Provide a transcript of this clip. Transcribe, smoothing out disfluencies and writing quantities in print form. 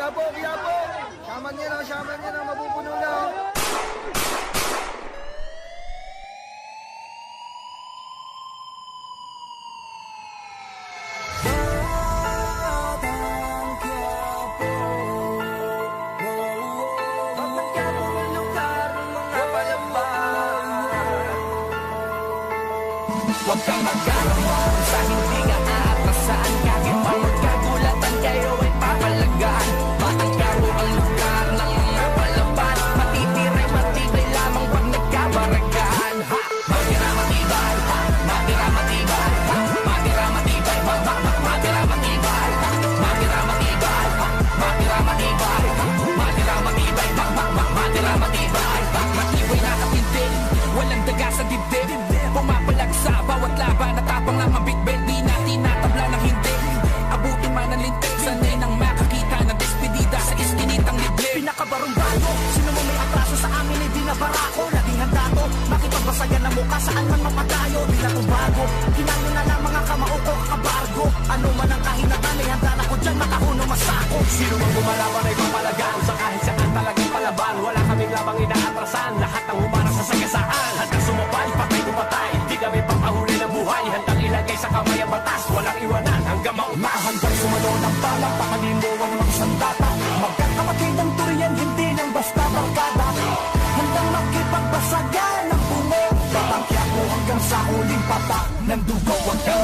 Quiapo, Quiapo! Shaman niya na, mapupuno na. Huwag kang magkaroon sa hindi nga aatrasan. Kahit pa magkagulatan kayo ay papalagaan. Batang Quiapo ang lugar ng mga palaban. Matitiray matibay lamang pag nagkabaragaan. Matira matibay, matira matibay, matira matibay, matira matibay, matira matibay, matira matibay, matira matibay, matira matibay. Matibay na katindig, walang daga sa dibdib. Pumapalag sa bawat laban, natapang lang ang bitbit. Di natin natabla ng hindi abutin man ang lintik. Sanay nang makakita ng despedida sa iskinitang liblib. Pinakabarong bago, sino mo may atraso sa amin ay di na barako. Naging handa to, makipagbasagan ng mukha saan man mapadayo. Di na to bago, kinalo na lang mga kamao ko kabargo. Ano man ang kahinatan ay handa na ko dyan makahuno masako. Sino mang bumalaban ay papalagaan. Sa kahit saan talagang palaban. Wala kaming labang inaatrasan. Lahat ang humarang sa sagasaan. Hanggang sumabay, patay kung patay. Di kami papahuli ng buhay. Handang ilagay sa kamay ang batas. Walang iwanan hanggang mauna. Hanggang sumalo ng bala, pakalimuan ng sandata. Magkakapatid ang turian, hindi lang basta barkada. Handang makipagbasagan ng bungo. Batang Quiapo hanggang sa huling pata ng dugo. Huwag kang